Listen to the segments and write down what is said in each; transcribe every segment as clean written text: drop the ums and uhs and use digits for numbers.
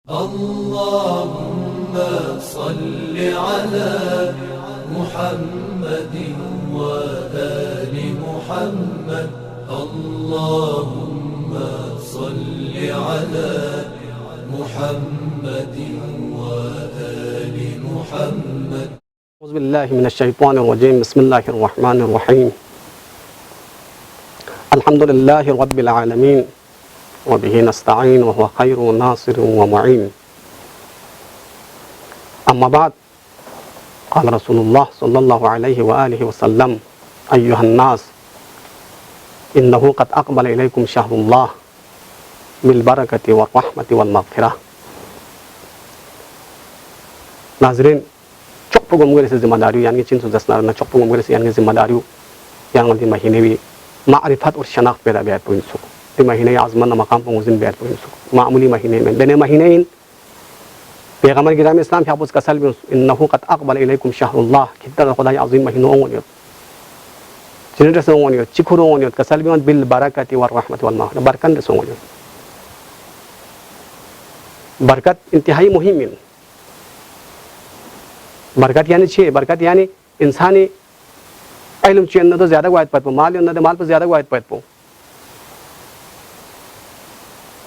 اللهم صل على محمد وآل محمد اللهم صل على محمد وآل محمد أعوذ بالله من الشيطان الرجيم بسم الله الرحمن الرحيم الحمد لله رب العالمين وبه نستعين وهو خير ناصر ومعين أما بعد قال رسول الله صلى الله عليه وآله وسلم أيها الناس إنه قد أقبل إليكم شهر الله بالبركة والرحمة والمغفرة. ناظرين çok program göresi zimmedari yani çin sözleşmelerine çok program göresi yani zimmedari yani di mahinevi ma'rifat और शनाख्त पैदा बैठ पहुंच सको di महीने आज़मन मकाम पर मुज़िम बैठ पहुंच सको मामूली महीने में बने महीने इन पैगम्बर गिराम इस्लाम क्या उसका सल में इन्नहु क़द अक़बल इलैकुम शहरुल्लाह कितना खुदा अज़ीम महीनों होंगे जिन्हें से होंगे चिकुरों होंगे कसल में बिल बरकती व रहमत वल मग़फ़िरह बरकत से होंगे बरकत इंतहाई मुहिम है. बरकत यानी छे बरकत यानी इंसानी इल्म चेन न तो ज़्यादा वायद पद पो माल न तो माल पर ज़्यादा वायद पद पो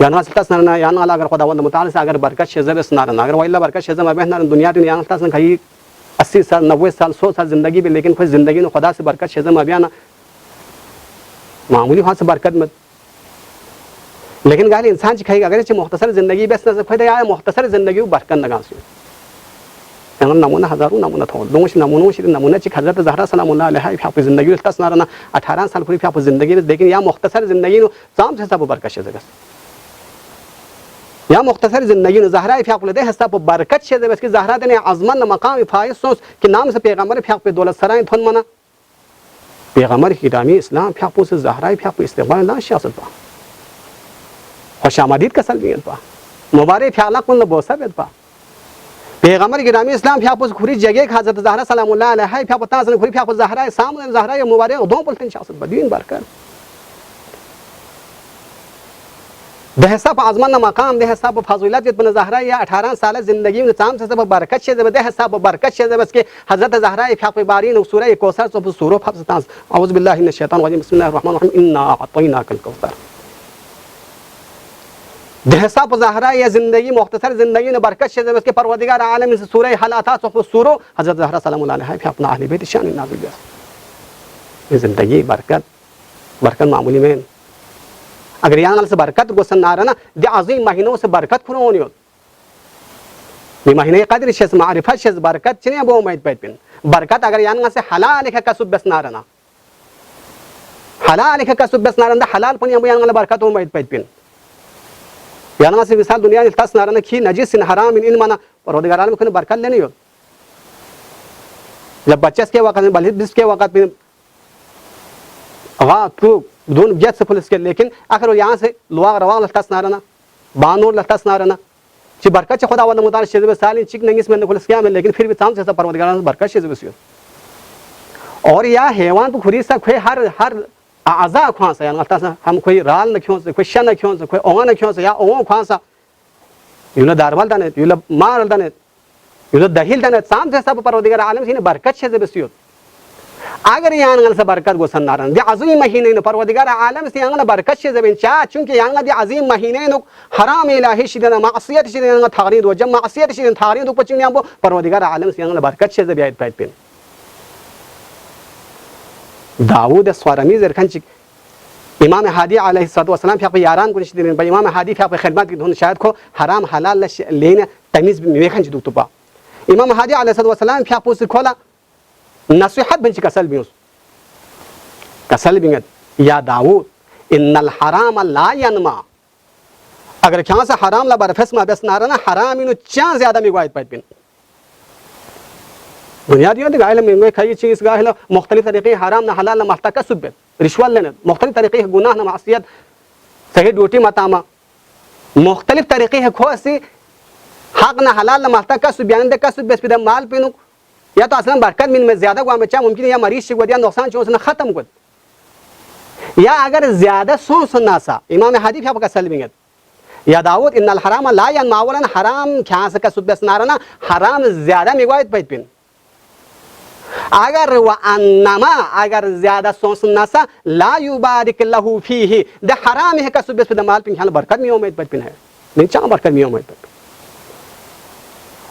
याना सल्तस नरना याना अला अगर खुदावंद मुताल से अगर बरकत शेज़ब स्नारना अगर वाइल्ला बरकत शेज़ब अबह नरन दुनिया दिन याना सल्तस कहीं 80 साल 90 साल 100 साल ज़िंदगी भी लेकिन फिर ज़िंदगी ने खुदा से बरकत शेज़ब अबह ना मामूली वहाँ से बरकत मत लेकिन गाली इंसान कहेगा अगर ये मुख्तसर ज़िंदगी बस न फिर यार मुख्तसर ज़िंदगी बरकत नगा से नमूना हज़ारों नमूना था दोनों नमूनों से नमूना चिक हज़रत ज़हरा सलामुल्लाह अलैहा फिर ज़िंदगी तस ना 18 साल पूरी फिर ज़िंदगी में लेकिन यहाँ मुख्तसर ज़िंदगी नो जाम से सब बरकत शेज़ब या मुख्तसर ज़िंदगी ने ज़हरा फ़ियाक़ दे हस्ता पर बरकत शेज़ब इसकी ज़हरा देने अज़मन मकाम फ़ाइज़ सोच कि नाम से पैगम्बर फ़ियाक़ पे दौलत सराय थन मना पैगम्बर गिरामी इस्लाम फ़ियाक़ से ज़हरा फ़ियाक़ इस्तेमाल ना सियासत पा खुश आमदीद का सलबियत पा मुबारक फ़ियाला कुल बोसा बेद पा पैगम्बर गिरामी इस्लाम फ़ियाक़ खुरी जगह हज़रत ज़हरा सलामुल्लाह अलैहा फ़ियाक़ ताज़न खुरी फ़ियाक़ ज़हरा सामने ज़हरा मुबारक दो पलटन सियासत बदीन बरकत दहसा पर आज़मन मकाम दहसा पर फज़ीलत जितने ज़हरा या 18 साल ज़िंदगी में चाम से सब बरकत शेज़ब दहसा पर बरकत शेज़ब इसके हज़रत ज़हरा फ़ियाक़ बारीन सूरह कौसर सब सूरह फज़तास औज़ु बिल्लाहि मिनश शैतानिर रजीम बिस्मिल्लाहिर रहमानिर रहीम इन्ना अतैनाकल कौसर दहसा पर ज़हरा या ज़िंदगी मुख्तसर ज़िंदगी ने बरकत शेज़ब इसके परवरदिगार आलम से सूरह हल अता सब सूरह हज़रत ज़हरा सलामुल्लाह अलैहा फ़ियाक़ अपना अहले बैत शान नाज़िल ये ज़िंदगी बरकत मामूली में अगर यहाँ से बरकत गोसन ना रहा दे अज़ीम महीनों से बरकत खुनो होनी हो ये महीने कदर शेज़ मारिफत शेज़ बरकत चने वो उम्मीद पैद पिन बरकत अगर यहाँ से हलाल है कसब बस ना रहा हलाल है कसब बस ना रहा हलाल पनी हम यहाँ बरकत उम्मीद पैद पिन यहाँ से मिसाल दुनिया में तस ना रहा खी नजीस इन हराम इन माना परवरदिगार आलम में बरकत लेनी हो जब बच्चे के वक़्त में बलिद के वक़्त में वाह तू दोनों जज से पुलिस के लेकिन आखिर यहाँ से लोहा रवा लतास ना रहना बानूर लतास ना रहना ची बरकत खुदा वाला मुताल शेज़ब साली चिक नंगिस में पुलिस क्या में लेकिन फिर भी ताम से सब परवरदिगार बरकत शेज़ब से और या हैवान को खुरी सा कोई हर आज़ा ख्वां सा यानी लतास हम कोई राल न क्यों से कोई शन न क्यों से कोई ओवा न क्यों से या ओवा ख्वां सा यूला दारवाल दाने यूला मार दाने यूला दहील दाने ताम से सब परवरदिगार आलम से बरकत शेज़ब से अगर यहाँ से बरकत गोसन ना रहा अज़ीम महीने नो परवरदिगार आलम से यहाँ बरकत शेज़ब इंचा चूँकि यहाँ दे अज़ीम महीने नो हराम इलाही शिदन मासियत शिदन थारीद व जब मासियत शिदन थारीद पचिन यहाँ परवरदिगार आलम से यहाँ बरकत शेज़ब याद पैद पिन दाऊद स्वारमी ज़रखन चिक इमाम हादी अलैहिस्सलाम फ़ियाक़ यारान को निश्चित दिन इमाम हादी फ़ियाक़ खिदमत की धुन शायद को हराम हलाल लेने तमीज़ मेखन चिदू तो पा इमाम हादी अलैहिस्सलाम फ़ियाक़ से खोला नसीहत बंच कसल भी या दाऊद इन्नल हराम ला यनमा अगर क्या से हराम ला बरफस में बस ना रहा हराम इनो चा ज़्यादा में वायद पैद पिन दुनिया दियो तो गाइल में खाई चीज़ गाइल मुख्तलिफ तरीक़े हराम ना हलाल ना महता सुबह रिश्वत लेने मुख्तलिफ तरीक़े गुनाह ना मासियत सही ड्यूटी मतामा मुख्तलिफ तरीक़े है खो से हक ना हलाल ना महता सुबह दे सुबह बिदा माल पिनु या तो असलन बरकत में ज़्यादा हुआ में चाह मुमकिन या मरीज शिक या नुकसान चो उसने ख़त्म कर या अगर ज़्यादा सोच सुनना सा इमाम हादी फ़ियाक़ का सलबियत या दाऊद इन्नल हराम ला यनमावलन हराम ख्यास का सुबस नारना हराम ज्यादा मिगवायत पैपिन अगर व अन्नमा अगर ज्यादा सोचना सा ला युबारिक लहू फीही द हराम है का सुबस द माल पिन ख्याल बरकत में उम्मीद पैपिन है नहीं चा बरकत में उम्मीद पैपिन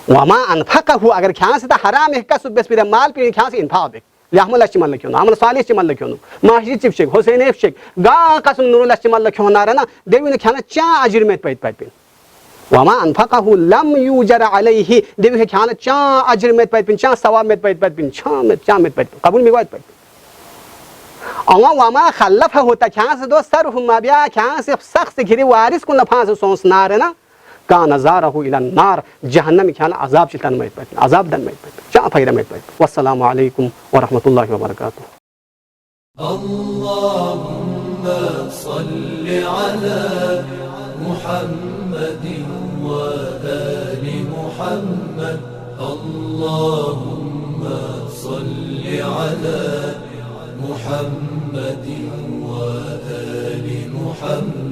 वमा अनफकहु अगर ख्यास द हराम है का सुबस द माल पिन ख्यास इनफाक यामल इस्तेमाल लखियो अमल सालिह इस्तेमाल लखियो माहिर चिपशेक हुसैन एफशेक गा कसम नूरुल इस्तेमाल लखियो नारना देवी ने ख्याना चा अजर में पैत पैपिन वमा अनफकहु लम यूजर अलैहि देवी के ख्याना चा अजर में पैपिन चा सवाब में पैपिन चा में पैपिन कबूल में पैपिन अवा वमा खलफ होता ख्यास दो सर हुमा बिया ख्यास सख्त घिरे वारिस को नफास सोस नारना का नजारहु इला नार जहन्नम ख्याल अजाब चितन में पैपिन अजाब दन में पैपिन चा फायदा में पैपिन वस्सलामु अलैकुम व रहमतुल्लाहि व बरकातुहू अल्लाहुम्मा सल्लि अला मुहम्मदिन व आलि मुहम्मद अल्लाहुम्मा सल्लि अला मुहम्मदिन व आलि मुहम्मद